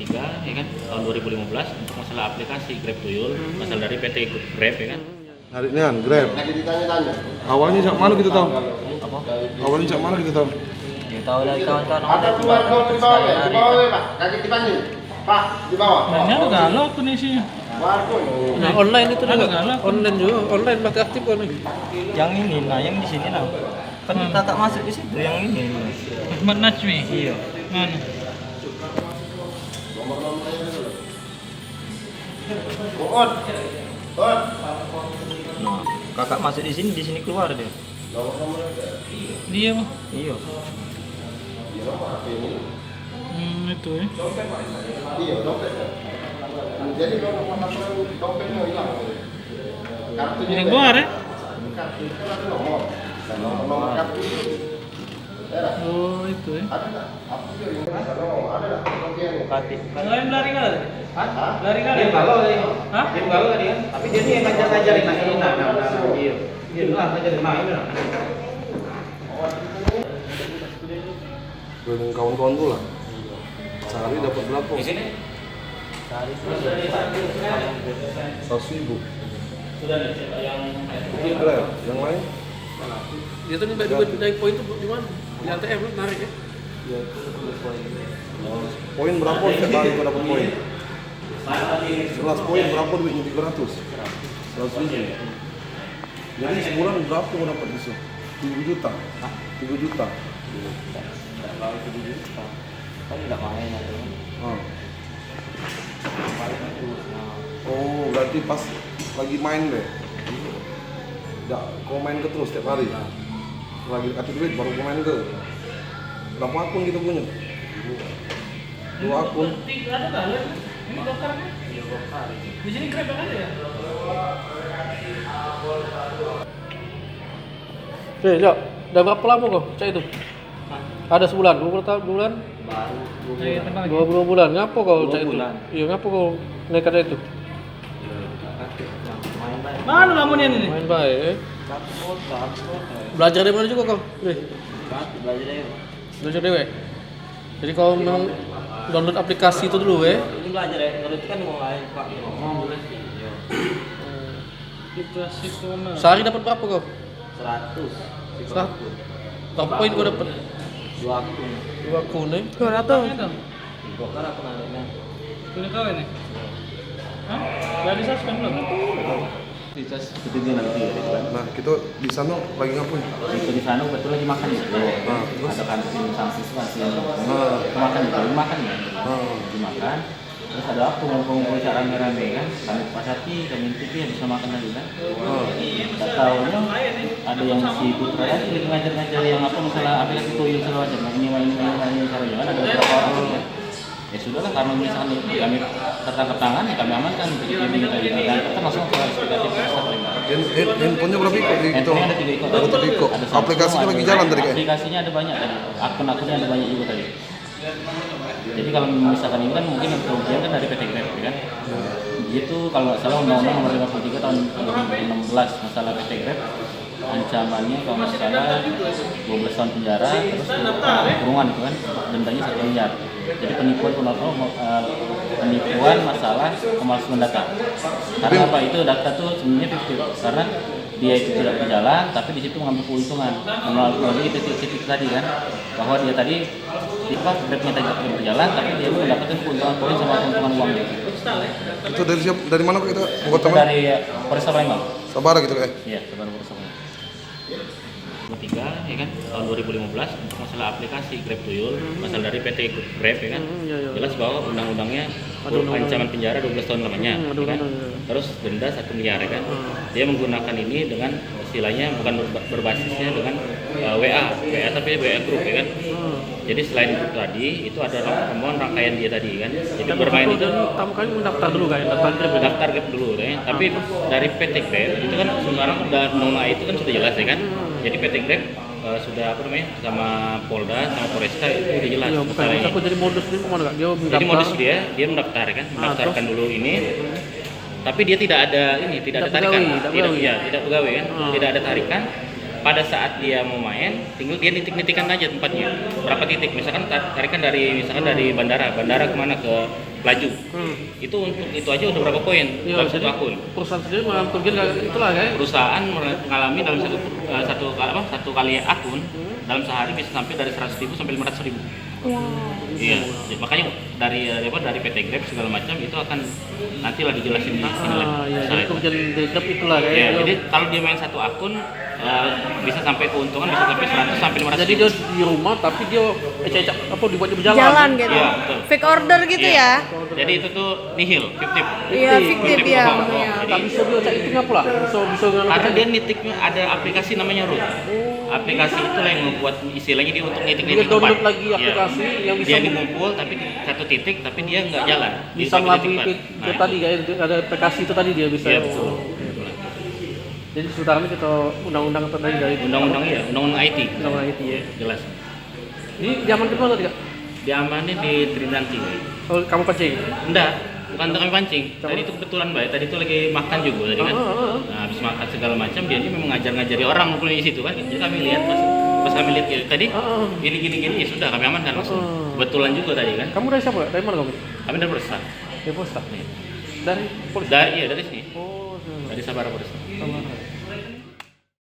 3 ya kan tahun 2015 untuk masalah aplikasi Grab Tuyul, masalah dari PT Grab ya kan. Hari ini kan Grab. Lagi ditanya-tanya. Awalnya cak mana kita tahu? Apa? Awalnya cak mana kita tahu? Ya tahu dari kawan-kawan Ada keluar di bawah, Pak. Kaki dipanggil. Pak, di bawah. Banyak galau kondisinya. Warkon. Nah, online itu juga. Galak. Online juga, online pakai aktif kan. Yang ini, nah yang di sini nah. Kan kita tak masuk di situ yang ini. Ahmad Najmi. Iya. Mana? On. On. Nah, kakak masuk di sini keluar dia. Dia mah. Iya. Itu ya. Iya, dompet. Jadi kalau dompetnya hilang. Kartunya Ini keluar ya? kartu itu ada nomor. Dan nomor kartu itu. Oh itu ya. Ada enggak? Apa juga yang ada enggak? Dompetnya. Kati. Lain lari nggak? Hah? Lari nggak? Dia galau tadi. Hah? Dia galau tadi kan. Tapi dia nih yang ngajarin nah ini nah iya. Dia dulu ngajarin nah ini nah. Dengan kawan-kawan tuh lah. Sehari dapat berapa? Di sini. Sehari 100.000. sudah nih yang Ini Grab. Yang lain? Dia tuh minta duit dari poin tuh di mana? Di ATM kan narik ya. Poin berapa setiap hari kau dapat poin? 11 poin berapa duitnya? 300. 100.000. Jadi sebulan berapa kau dapat bisa? 7 juta. 3 juta. kalau 7 juta kan nggak main atau Ah. paling itu Oh, berarti pas lagi main deh. Enggak, kau main ke terus setiap hari. Lagi dikasih duit baru kau main ke. Berapa akun kita punya? 2 akun. Ada nggak? Ini dokter kan? iya dokter Di sini Grab yang ada ya? Cok, udah berapa lama kok cak itu? Ada sebulan, 20 bulan, baru Iya, tenang lagi. 2 bulan. Ngapa kau 2 cak itu? bulan. Iya, ngapa kau nekat itu? main baik Mana lamunnya ini? Main baik. capot Belajar dari mana juga kau? belajar deh Belajar dewe. Jadi kau memang download aplikasi itu dulu ya? ini belajar ya kalau itu kan mau lain pak Aplikasi corner. Sehari dapat berapa kau? 100 Berapa poin kau dapat? 2 akun 2 akun ya? 200. dokter aku nantinya Udah kawin ya? Hah? Udah di suspend belum? dites ketiga nanti ya kan Nah, kita di sana lagi ngapain? itu di sana betul lagi makan di situ terus? ada kantin samping kantin Ah. makan di situ makan ya Ah. dimakan terus ada aku ngumpul cara rame-rame kan kami pasati kami TV yang bisa makan lagi kan tak tahunya ada yang si Putra tadi lagi ngajar-ngajar yang apa misalnya aplikasi tuyul segala macam ini cara jalan ada beberapa orang juga ya sudahlah karena misalnya kami tertangkap tangan ya kami amankan jadi kami tadi dan kita langsung ke ekspektatif pasar Handphonenya berapa ikut di itu? handphonenya ada 3 ikut Ada 3 ikut. Ada Samsung, Aplikasinya ada- lagi jalan tadi kayak. aplikasinya ada banyak tadi akun-akunnya ada banyak juga tadi jadi kalau misalkan ini kan mungkin kerugian kan dari PT Grab ya kan itu kalau nggak salah undang-undang nomor 53 tahun 2016 masalah PT Grab ancamannya kalau nggak salah 12 tahun penjara terus kurungan itu kan dendanya 1 miliar jadi penipuan masalah pemalsuan data karena apa itu data tuh sebenarnya fiktif karena dia itu tidak berjalan tapi di situ mengambil keuntungan melalui titik tadi kan bahwa dia tadi Grabnya tidak berjalan tapi dia mendapatkan keuntungan poin sama keuntungan uang Itu dari siapa? Dari mana kok kita? Anggota itu mana? dari Polres Palembang Sabara gitu kayak. iya Sabar Polres Palembang 3 ya kan tahun 2015 untuk masalah aplikasi Grab Tuyul masalah dari PT Grab ya kan jelas bahwa undang-undangnya ancaman penjara 12 tahun lamanya ya kan? Terus denda 1 miliar ya kan dia menggunakan ini dengan istilahnya bukan berbasisnya dengan WA tapi WA group ya kan jadi selain itu tadi itu ada temuan rangkaian dia tadi kan jadi bermain itu Pertama kali mendaftar dulu kan, daftar Grab dulu ya. Tapi dari PT Grab itu kan sekarang udah non itu kan sudah jelas ya kan. Jadi PT Grab sudah apa namanya sama Polda sama Polresta itu udah jelas. Iya, bukan. masalah ini. Aku jadi modus ini kemana kak? Dia Jadi mendaftar. modus dia mendaftar kan, mendaftarkan dulu ini. Tapi dia tidak ada ini, tidak ada Tidak tarikan, pegawai, tidak pegawai. tidak pegawai kan, tidak ada tarikan. Pada saat dia mau main, tinggal dia nitik-nitikan aja tempatnya. Berapa titik? Misalkan tarikan dari bandara kemana ke laju. Hmm. Itu untuk itu aja udah berapa poin Iya, dalam satu jadi akun. perusahaan sendiri mengaturkan itulah kayak. Perusahaan mengalami dalam satu kali akun dalam sehari bisa sampai dari 100.000 sampai 500.000. Iya, makanya dari PT Grab segala macam itu akan nantilah dijelasin di sini lagi. Iya, Saya jadi itu. kemudian di grup itulah kayak. Iya, jadi kalau dia main satu akun bisa sampai keuntungan bisa sampai 100 sampai 500. Jadi dia di rumah tapi dia dibuatnya berjalan. Jalan gitu. Iya, betul. Fake order gitu Iya. ya. Jadi itu tuh nihil, fiktif. Iya, fiktif ya. bohong. Iya. Jadi, Tak bisa dia cek itu ngapa lah. Bisa karena dia nitiknya ada aplikasi namanya Root. Aplikasi itulah yang membuat istilahnya dia untuk nitik-nitik Dia download tempat. lagi Iya. aplikasi yang bisa dia ngumpul tapi di satu titik tapi dia nggak jalan. Di bisa satu melalui titik, Pak. itu tadi kayak ada aplikasi itu tadi dia bisa. Iya, betul. Jadi sekarang kita undang-undang tadi dari Undang-undang ya, undang-undang IT. undang-undang IT ya. Jelas. Ini zaman kedua tadi Kak? Diamanin di Trinanti. Oh, kamu pancing. Enggak, bukan kami pancing. Coba. Tadi itu kebetulan Mbak, tadi itu lagi makan juga tadi kan. Nah, habis makan segala macam dia ini memang ngajar-ngajari orang ngumpulin di situ kan. Jadi kami lihat pas kami lihat ya, tadi gini ya sudah kami amankan langsung. Kebetulan juga tadi kan. Kamu dari siapa? Kak? Dari mana kamu? Kami dari Polresta. Dari Polsta. Dari polisi. Dari sini. Oh, Dari Sabara Polresta. sama.